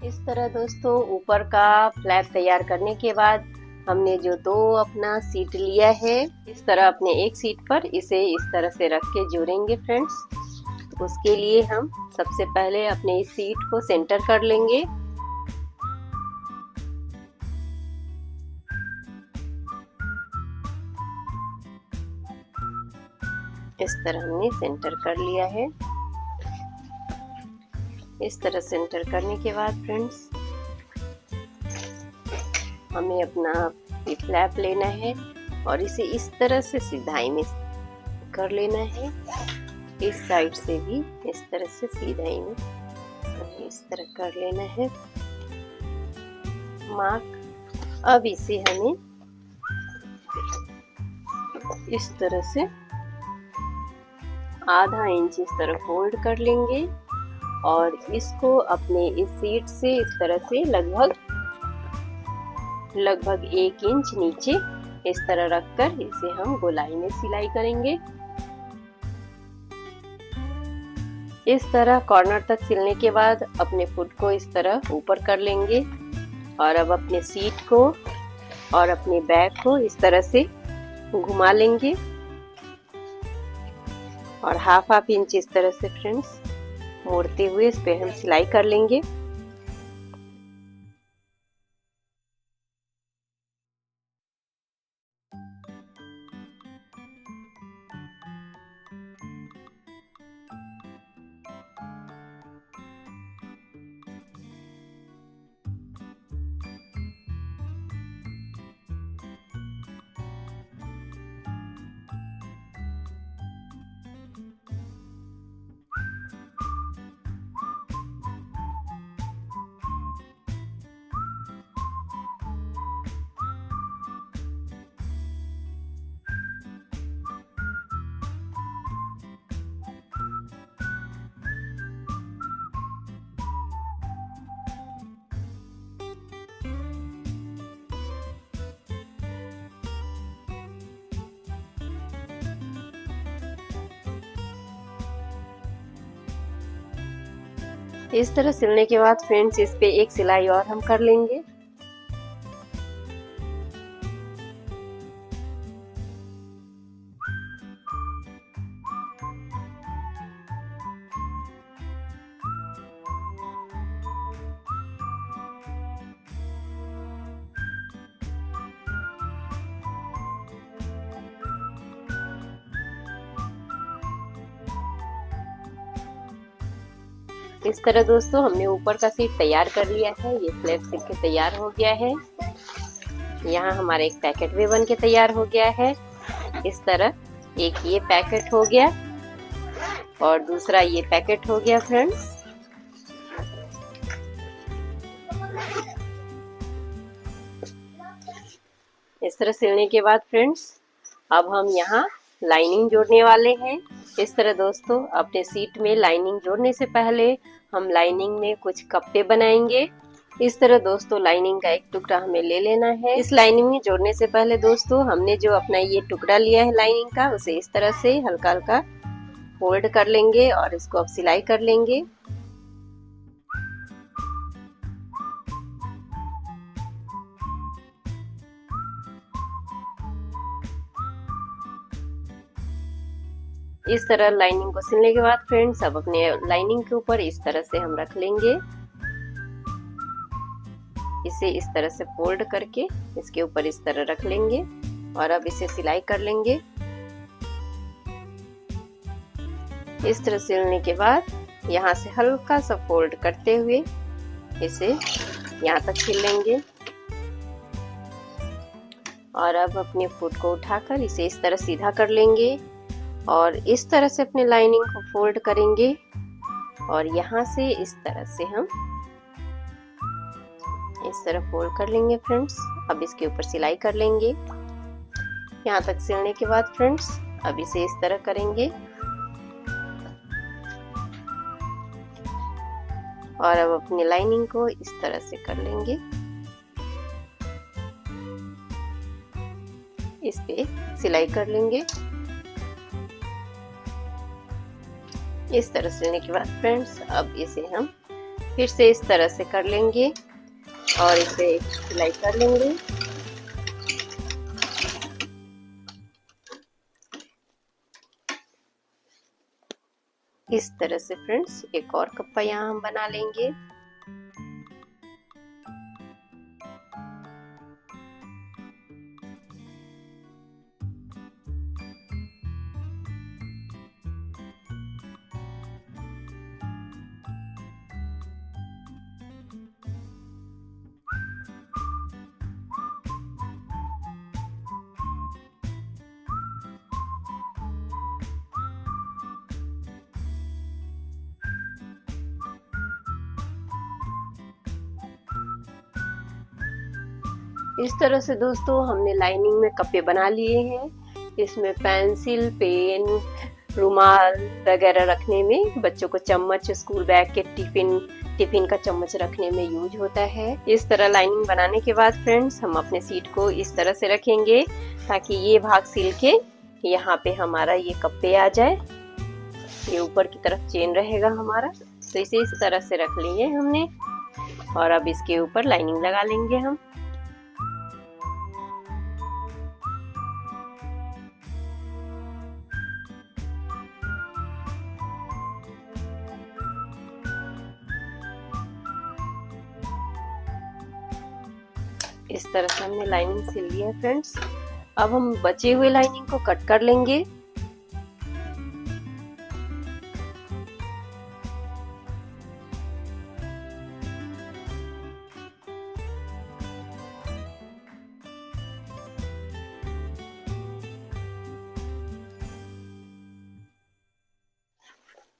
इस तरह दोस्तों ऊपर का फ्लैप तैयार करने के बाद हमने जो दो अपना सीट लिया है, इस तरह अपने एक सीट पर इसे इस तरह से रख के जोड़ेंगे फ्रेंड्स। तो उसके लिए हम सबसे पहले अपने इस सीट को सेंटर कर लेंगे। इस तरह हमने सेंटर कर लिया है। इस तरह सेंटर करने के बाद फ्रेंड्स हमें अपना फ्लैप लेना है और इसे इस तरह से सिधाई में कर लेना है। इस साइड से भी इस तरह से सिधाई में इस तरह कर लेना है मार्क। अब इसे हमें इस तरह से आधा इंच इस तरह फोल्ड कर लेंगे और इसको अपने इस सीट से इस तरह से लगभग 1 इंच नीचे इस तरह रखकर इसे हम गोलाई में सिलाई करेंगे। इस तरह कॉर्नर तक सिलने के बाद अपने फुट को इस तरह ऊपर कर लेंगे और अब अपने सीट को और अपने बैक को इस तरह से घुमा लेंगे और हाफ इंच इस तरह से फ्रेंड्स मोड़ते हुए इस पे हम सिलाई कर लेंगे। इस तरह सिलने के बाद फ्रेंड्स इस पे एक सिलाई और हम कर लेंगे। इस तरह दोस्तों हमने ऊपर का सीट तैयार कर लिया है। ये फ्लैप सिल के तैयार हो गया है। यहाँ हमारा एक पैकेट भी बन के तैयार हो गया है। इस तरह एक ये पैकेट हो गया और दूसरा ये पैकेट हो गया फ्रेंड्स। इस तरह सिलने के बाद फ्रेंड्स अब हम यहाँ लाइनिंग जोड़ने वाले हैं। इस तरह दोस्तों अपने सीट में लाइनिंग जोड़ने से पहले हम लाइनिंग में कुछ कप्पे बनाएंगे। इस तरह दोस्तों लाइनिंग का एक टुकड़ा हमें ले लेना है। इस लाइनिंग में जोड़ने से पहले दोस्तों हमने जो अपना ये टुकड़ा लिया है लाइनिंग का, उसे इस तरह से हल्का हल्का फोल्ड कर लेंगे और इसको अब सिलाई कर लेंगे। इस तरह लाइनिंग को सिलने के बाद फ्रेंड्स अब अपने लाइनिंग के ऊपर इस तरह से हम रख लेंगे। इसे इस तरह से फोल्ड करके इसके ऊपर इस तरह रख लेंगे और अब इसे सिलाई कर लेंगे। इस तरह सिलने के बाद यहाँ से हल्का सा फोल्ड करते हुए इसे यहाँ तक सिल लेंगे और अब अपने फुट को उठाकर इसे इस तरह सीधा कर लेंगे और इस तरह से अपने लाइनिंग को फोल्ड करेंगे और यहाँ से इस तरह से हम इस तरह फोल्ड कर लेंगे फ्रेंड्स। अब इसके ऊपर सिलाई कर लेंगे। यहाँ तक सिलने के बाद फ्रेंड्स अब इसे इस तरह करेंगे और अब अपनी लाइनिंग को इस तरह से कर लेंगे। इस पे सिलाई कर लेंगे। इस तरह सिलने के बाद फ्रेंड्स अब इसे हम फिर से इस तरह से कर लेंगे और इसे सिलाई कर लेंगे। इस तरह से फ्रेंड्स एक और कप्पा यहाँ हम बना लेंगे। इस तरह से दोस्तों हमने लाइनिंग में कप्पे बना लिए हैं। इसमें पेंसिल, पेन, रुमाल वगैरह रखने में, बच्चों को चम्मच, स्कूल बैग के टिफिन का चम्मच रखने में यूज होता है। इस तरह लाइनिंग बनाने के बाद फ्रेंड्स हम अपने सीट को इस तरह से रखेंगे ताकि ये भाग सिल के यहाँ पे हमारा ये कप्पे आ जाए। ये ऊपर की तरफ चेन रहेगा हमारा, तो इसे इस तरह से रख लिए हमने और अब इसके ऊपर लाइनिंग लगा लेंगे हम। इस तरह से हमने लाइनिंग सिल ली है फ्रेंड्स। अब हम बचे हुए लाइनिंग को कट कर लेंगे।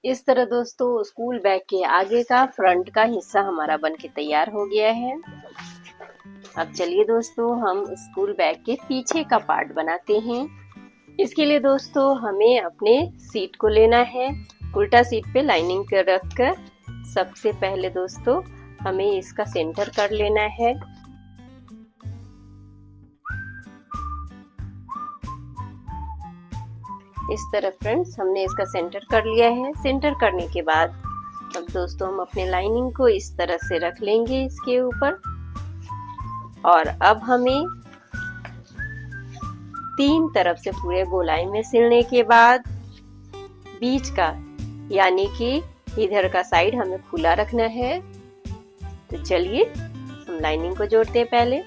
इस तरह दोस्तों स्कूल बैग के आगे का फ्रंट का हिस्सा हमारा बनके तैयार हो गया है। अब चलिए दोस्तों हम स्कूल बैग के पीछे का पार्ट बनाते हैं। इसके लिए दोस्तों हमें अपने सीट को लेना है, उल्टा सीट पे लाइनिंग कर रखकर सबसे पहले दोस्तों हमें इसका सेंटर कर लेना है। इस तरह फ्रेंड्स हमने इसका सेंटर कर लिया है। सेंटर करने के बाद अब दोस्तों हम अपने लाइनिंग को इस तरह से रख लेंगे इसके ऊपर और अब हमें 3 तरफ से पूरे गोलाई में सिलने के बाद बीच का यानी कि इधर का साइड हमें खुला रखना है। तो चलिए हम लाइनिंग को जोड़ते हैं पहले।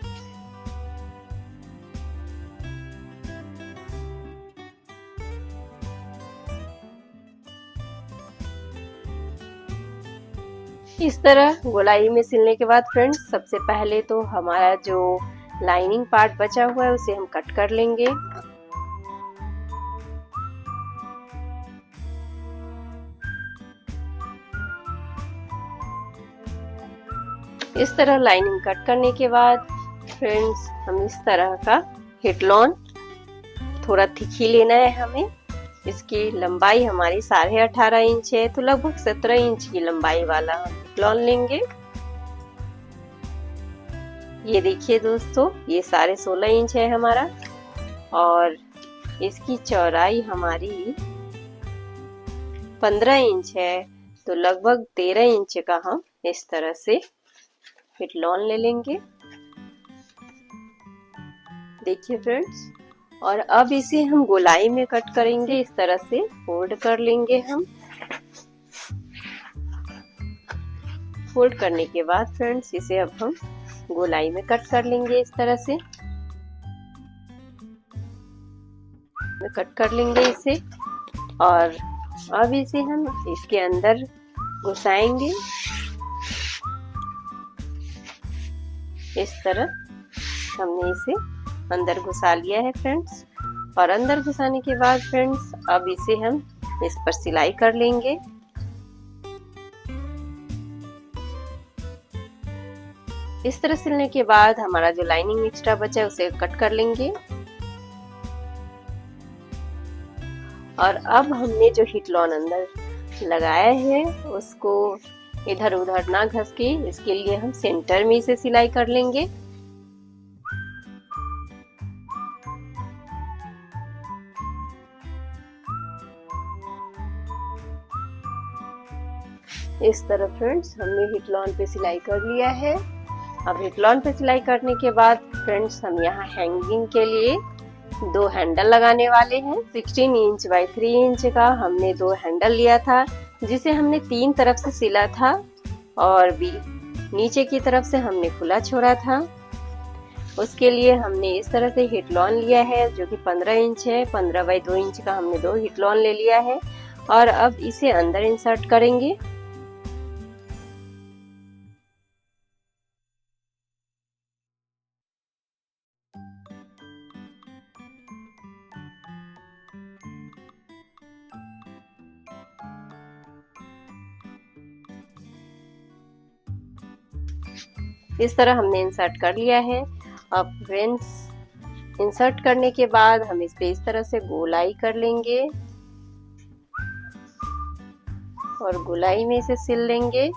इस तरह गोलाई में सिलने के बाद फ्रेंड्स सबसे पहले तो हमारा जो लाइनिंग पार्ट बचा हुआ है उसे हम कट कर लेंगे। इस तरह लाइनिंग कट करने के बाद फ्रेंड्स हम इस तरह का हिटलॉन थोड़ा थिक ही लेना है हमें। इसकी लंबाई हमारी 18.5 इंच है, तो लगभग 17 इंच की लंबाई वाला हम हिटलॉन लेंगे। ये देखिए दोस्तों ये 16.5 इंच है हमारा और इसकी चौड़ाई हमारी 15 इंच है, तो लगभग 13 इंच का हम इस तरह से हिटलॉन ले लेंगे। देखिए फ्रेंड्स, और अब इसे हम गोलाई में कट करेंगे। इस तरह से फोल्ड कर लेंगे हम। फोल्ड करने के बाद फ्रेंड्स इसे अब हम गोलाई में कट कर लेंगे। इस तरह से कट कर लेंगे इसे और अब इसे हम इसके अंदर घुसाएंगे। इस तरह हमने इसे अंदर घुसा लिया है फ्रेंड्स और अंदर घुसाने के बाद फ्रेंड्स अब इसे हम इस पर सिलाई कर लेंगे। इस तरह सिलने के बाद हमारा जो लाइनिंग एक्स्ट्रा बचा है उसे कट कर लेंगे और अब हमने जो हिटलॉन अंदर लगाया है उसको इधर उधर ना घस के इसके लिए हम सेंटर में इसे सिलाई कर लेंगे। इस तरह फ्रेंड्स हमने हिटलॉन पे सिलाई कर लिया है। अब हिटलॉन पे सिलाई करने के बाद फ्रेंड्स हम यहाँ हैंगिंग के लिए 2 हैंडल लगाने वाले हैं। 16 इंच बाय 3 इंच का हमने 2 हैंडल लिया था, जिसे हमने 3 तरफ से सिला था और भी नीचे की तरफ से हमने खुला छोड़ा था। उसके लिए हमने इस तरह से हिटलॉन लिया है जो कि 15 इंच है। 15 बाय 2 इंच का हमने 2 हिटलॉन ले लिया है और अब इसे अंदर इंसर्ट करेंगे। इस तरह हमने इंसर्ट कर लिया है। अब फ्रेंड्स इंसर्ट करने के बाद हम इस पे इस तरह से गोलाई कर लेंगे और गोलाई में इसे सिल लेंगे।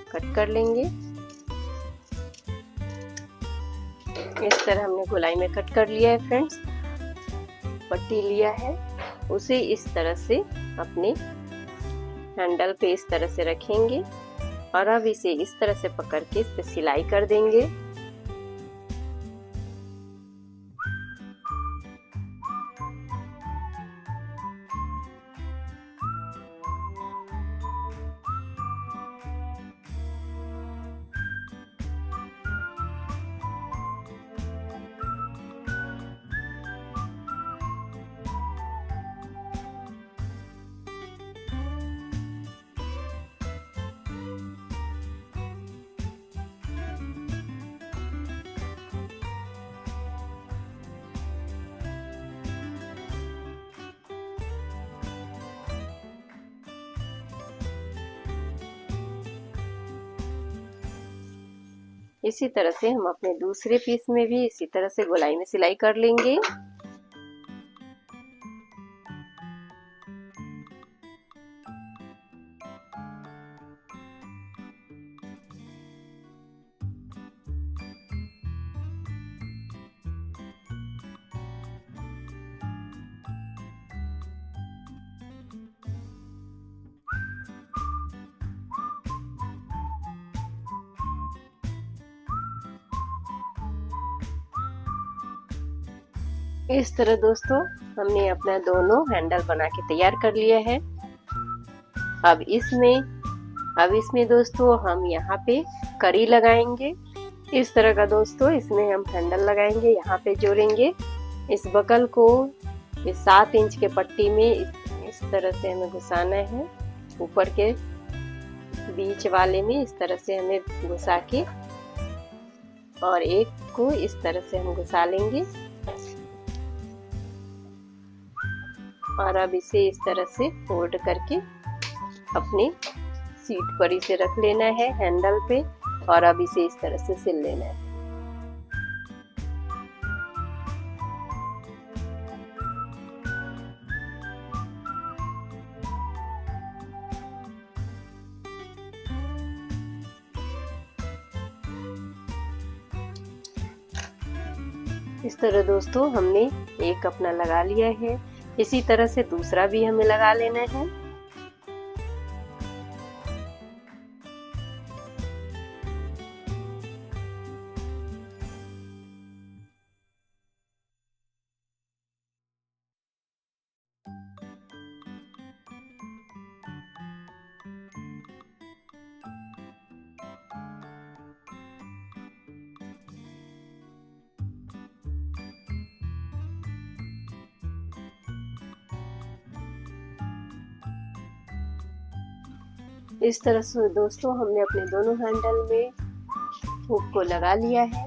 कट कर लेंगे। इस तरह हमने गोलाई में कट कर लिया है फ्रेंड्स। पट्टी लिया है, उसे इस तरह से अपने हैंडल पे इस तरह से रखेंगे और अब इसे इस तरह से पकड़ के इस पे सिलाई कर देंगे। इसी तरह से हम अपने दूसरे पीस में भी इसी तरह से गोलाई में सिलाई कर लेंगे। इस तरह दोस्तों हमने अपना दोनों हैंडल बना के तैयार कर लिया है। अब इसमें दोस्तों हम यहाँ पे कड़ी लगाएंगे। इस तरह का दोस्तों इसमें हम हैंडल लगाएंगे, यहाँ पे जोड़ेंगे। इस बगल को इस 7 इंच के पट्टी में इस तरह से हमें घुसाना है। ऊपर के बीच वाले में इस तरह से हमें घुसा के और एक को इस तरह से हम घुसा लेंगे और अब इसे इस तरह से फोल्ड करके अपने सीट पर इसे रख लेना है हैंडल पे और अब इसे इस तरह से सिल लेना है। इस तरह दोस्तों हमने एक अपना लगा लिया है। इसी तरह से दूसरा भी हमें लगा लेना है। इस तरह से दोस्तों हमने अपने दोनों हैंडल में हुक को लगा लिया है।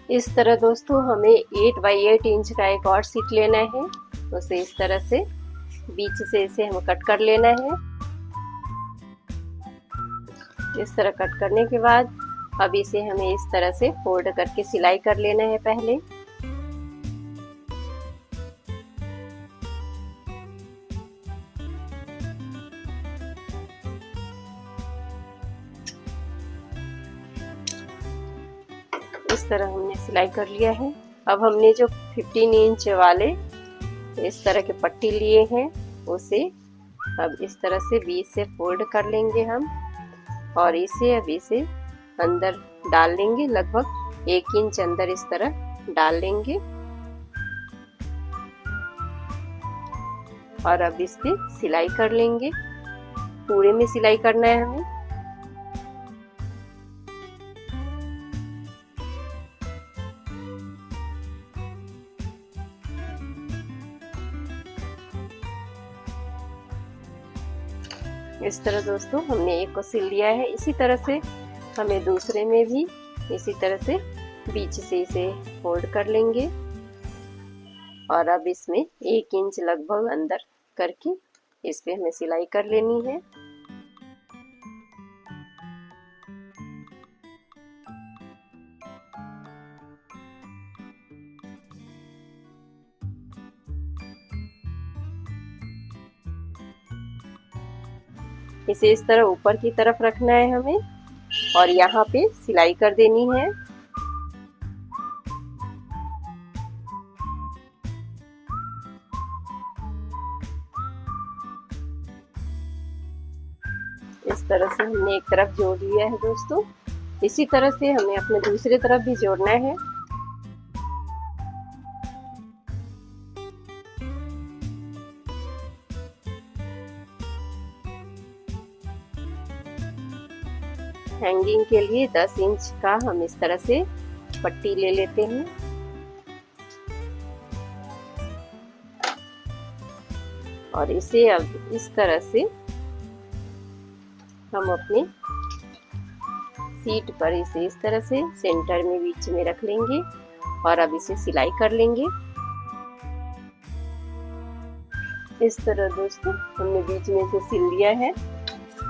इस तरह दोस्तों हमें 8 बाई 8 इंच का एक और सीट लेना है। उसे इस तरह से बीच से इसे हमें कट कर लेना है। इस तरह कट करने के बाद अब इसे हमें इस तरह से फोल्ड करके सिलाई कर लेना है पहले। इस तरह हमने सिलाई कर लिया है। अब हमने जो 15 इंच वाले इस तरह के पट्टी लिए हैं उसे अब इस तरह से बीच से फोल्ड कर लेंगे हम, और इसे अब इसे अंदर डाल लेंगे, लगभग 1 इंच अंदर इस तरह डाल लेंगे। और अब इस पे सिलाई कर लेंगे, पूरे में सिलाई करना है हमें। इस तरह दोस्तों हमने एक को सिल लिया है। इसी तरह से हमें दूसरे में भी इसी तरह से बीच से इसे फोल्ड कर लेंगे, और अब इसमें 1 इंच लगभग अंदर करके इस पे हमें सिलाई कर लेनी है। इसे इस तरह ऊपर की तरफ रखना है हमें, और यहाँ पे सिलाई कर देनी है। इस तरह से हमने एक तरफ जोड़ लिया है दोस्तों। इसी तरह से हमें अपने दूसरे तरफ भी जोड़ना है। हैंगिंग के लिए 10 इंच का हम इस तरह से पट्टी ले लेते हैं, और इसे अब इस तरह से हम अपने सीट पर इसे इस तरह से सेंटर में बीच में रख लेंगे, और अब इसे सिलाई कर लेंगे। इस तरह दोस्तों हमने बीच में से सिल लिया है।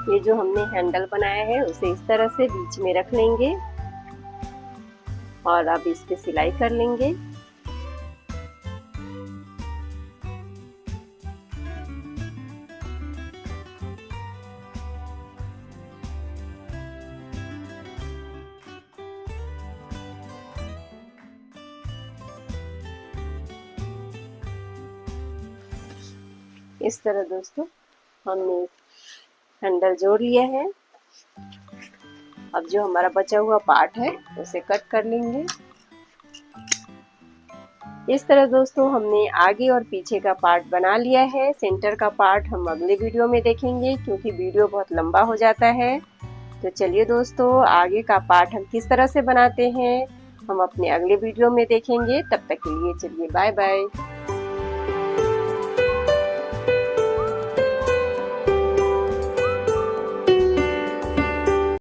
ये जो हमने हैंडल बनाया है उसे इस तरह से बीच में रख लेंगे, और अब इस पे सिलाई कर लेंगे। इस तरह दोस्तों हमने हैंडल जोड़ लिया है। अब जो हमारा बचा हुआ पार्ट है उसे कट कर लेंगे। इस तरह दोस्तों हमने आगे और पीछे का पार्ट बना लिया है। सेंटर का पार्ट हम अगले वीडियो में देखेंगे, क्योंकि वीडियो बहुत लंबा हो जाता है। तो चलिए दोस्तों, आगे का पार्ट हम किस तरह से बनाते हैं हम अपने अगले वीडियो में देखेंगे। तब तक के लिए चलिए बाय बाय।